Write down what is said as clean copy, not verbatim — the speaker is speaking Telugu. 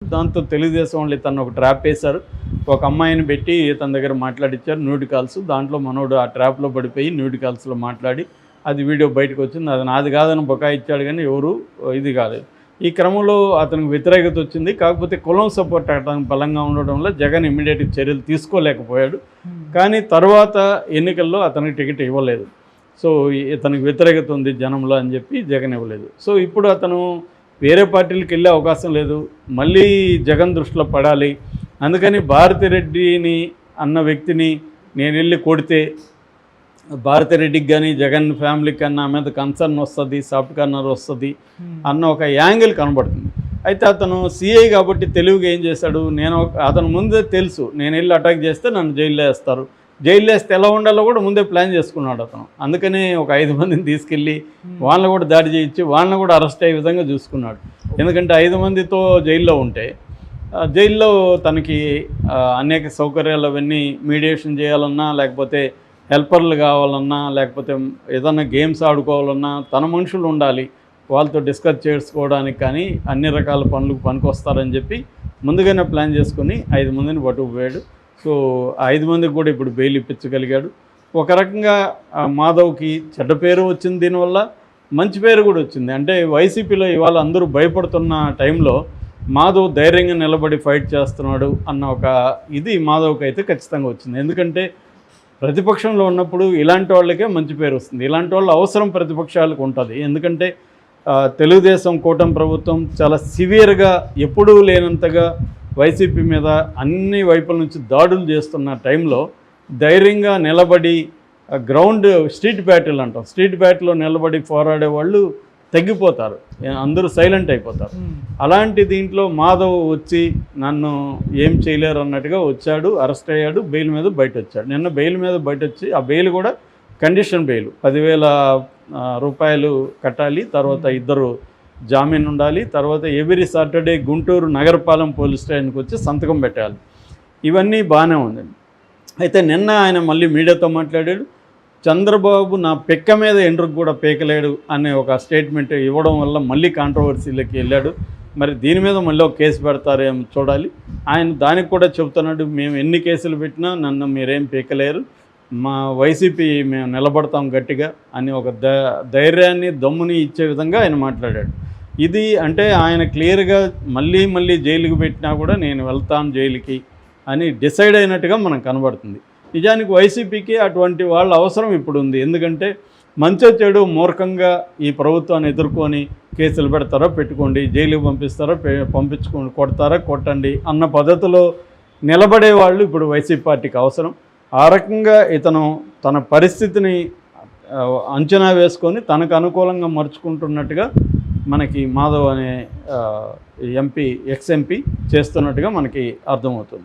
దాంతో తెలుగుదేశం వాళ్ళు ఇతను ఒక ట్రాప్ వేశారు. ఒక అమ్మాయిని పెట్టి ఇతని దగ్గర మాట్లాడిచ్చారు న్యూడ్ కాల్స్. దాంట్లో మనోడు ఆ ట్రాప్లో పడిపోయి న్యూడ్ కాల్స్లో మాట్లాడి అది వీడియో బయటకు వచ్చింది. అది నాది కాదని బుకాయిచ్చాడు కానీ ఎవరు ఇది కాలేదు. ఈ క్రమంలో అతనికి వ్యతిరేకత వచ్చింది. కాకపోతే కులం సపోర్ట్ అతనికి బలంగా ఉండడం వల్ల జగన్ ఇమ్మీడియట్ చర్యలు తీసుకోలేకపోయాడు. కానీ తర్వాత ఎన్నికల్లో అతనికి టికెట్ ఇవ్వలేదు. సో ఇతనికి వ్యతిరేకత ఉంది జనంలో అని చెప్పి జగన్ ఇవ్వలేదు. సో ఇప్పుడు అతను వేరే పార్టీలకు వెళ్ళే అవకాశం లేదు. మళ్ళీ జగన్ దృష్టిలో పడాలి. అందుకని భారతిరెడ్డిని అన్న వ్యక్తిని నేను వెళ్ళి కొడితే భారతిరెడ్డికి కానీ జగన్ ఫ్యామిలీకి కన్నా మీద కన్సర్న్ వస్తుంది, సాఫ్ట్ కార్నర్ వస్తుంది అన్న ఒక యాంగిల్ కనబడుతుంది. అయితే అతను సిఐ కాబట్టి తెలివిగా ఏం చేశాడు, అతను ముందే తెలుసు నేను వెళ్ళి అటాక్ చేస్తే నన్ను జైల్లో వేస్తారు, జైల్లో వేస్తే ఎలా ఉండాలో కూడా ముందే ప్లాన్ చేసుకున్నాడు అతను. అందుకని ఒక 5 మందిని తీసుకెళ్ళి వాళ్ళని కూడా దాడి చేయించి వాళ్ళని కూడా అరెస్ట్ అయ్యే విధంగా చూసుకున్నాడు. ఎందుకంటే 5 మందితో జైల్లో ఉంటే జైల్లో తనకి అనేక సౌకర్యాలు అవన్నీ మీడియేషన్ చేయాలన్నా, లేకపోతే హెల్పర్లు కావాలన్నా, లేకపోతే ఏదన్నా గేమ్స్ ఆడుకోవాలన్నా తన మనుషులు ఉండాలి, వాళ్ళతో డిస్కస్ చేసుకోవడానికి కానీ అన్ని రకాల పనులకు పనికొస్తారని చెప్పి ముందుగానే ప్లాన్ చేసుకుని 5 మందిని పట్టుకుపోయాడు. సో 5 మందికి కూడా ఇప్పుడు బెయిల్ ఇప్పించగలిగాడు. ఒక రకంగా మాధవ్కి చెడ్డ పేరు వచ్చింది, దీనివల్ల మంచి పేరు కూడా వచ్చింది. అంటే వైసీపీలో ఇవాళ అందరూ భయపడుతున్న టైంలో మాధవ్ ధైర్యంగా నిలబడి ఫైట్ చేస్తున్నాడు అన్న ఒక ఇది మాధవ్కి అయితే ఖచ్చితంగా వచ్చింది. ఎందుకంటే ప్రతిపక్షంలో ఉన్నప్పుడు ఇలాంటి వాళ్ళకే మంచి పేరు వస్తుంది. ఇలాంటి వాళ్ళ అవసరం ప్రతిపక్షాలకు ఉంటుంది. ఎందుకంటే తెలుగుదేశం కూటమి ప్రభుత్వం చాలా సివియర్గా ఎప్పుడూ లేనంతగా వైసీపీ మీద అన్ని వైపుల నుంచి దాడులు చేస్తున్న టైంలో ధైర్యంగా నిలబడి గ్రౌండ్ స్ట్రీట్ బ్యాటిల్ అంటాం, స్ట్రీట్ బ్యాటిల్లో నిలబడి పోరాడే వాళ్ళు తగ్గిపోతారు, అందరూ సైలెంట్ అయిపోతారు. అలాంటి దీంట్లో మాధవ్ వచ్చి నన్ను ఏం చేయలేరు అన్నట్టుగా వచ్చాడు, అరెస్ట్ అయ్యాడు, బెయిల్ మీద బయట వచ్చాడు. నిన్న బెయిల్ మీద బయట వచ్చి ఆ బెయిల్ కూడా కండిషన్ బెయిల్ 10,000 రూపాయలు కట్టాలి, తర్వాత 2 జామీన్ ఉండాలి, తర్వాత every Saturday Guntur Nagarapalem police స్టేషన్కి వచ్చి సంతకం పెట్టాలి. ఇవన్నీ బాగానే ఉందండి. అయితే నిన్న ఆయన మళ్ళీ మీడియాతో మాట్లాడాడు. చంద్రబాబు నా పెక్క మీద ఎండ్రుకు కూడా పేకలేడు అనే ఒక స్టేట్మెంట్ ఇవ్వడం వల్ల మళ్ళీ కాంట్రవర్సీలోకి వెళ్ళాడు. మరి దీని మీద మళ్ళీ ఒక కేసు పెడతారేమో చూడాలి. ఆయన దానికి కూడా చెబుతున్నాడు, మేము ఎన్ని కేసులు పెట్టినా నన్ను మీరేం పీకలేరు, మా వైసీపీ మేము నిలబడతాం గట్టిగా అని ఒక ధైర్యాన్ని దమ్ముని ఇచ్చే విధంగా ఆయన మాట్లాడాడు. ఇది అంటే ఆయన క్లియర్గా మళ్ళీ జైలుకి పెట్టినా కూడా నేను వెళ్తాను జైలుకి అని డిసైడ్ అయినట్టుగా మనకు కనబడుతుంది. నిజానికి వైసీపీకి అటువంటి వాళ్ళ అవసరం ఇప్పుడు ఉంది. ఎందుకంటే మంచో చెడు మూర్ఖంగా ఈ ప్రభుత్వాన్ని ఎదుర్కొని కేసులు పెడతారో పెట్టుకోండి, జైలుకి పంపిస్తారో పంపించుకోండి, కొడతారో కొట్టండి అన్న పద్ధతిలో నిలబడే వాళ్ళు ఇప్పుడు వైసీపీ పార్టీకి అవసరం. ఆ రకంగా ఇతను తన పరిస్థితిని అంచనా వేసుకొని తనకు అనుకూలంగా మర్చుకుంటున్నట్టుగా మనకి మాధవ్ అనే ఎంపీ ఎక్స్ ఎంపీ చేస్తున్నట్టుగా మనకి అర్థమవుతుంది.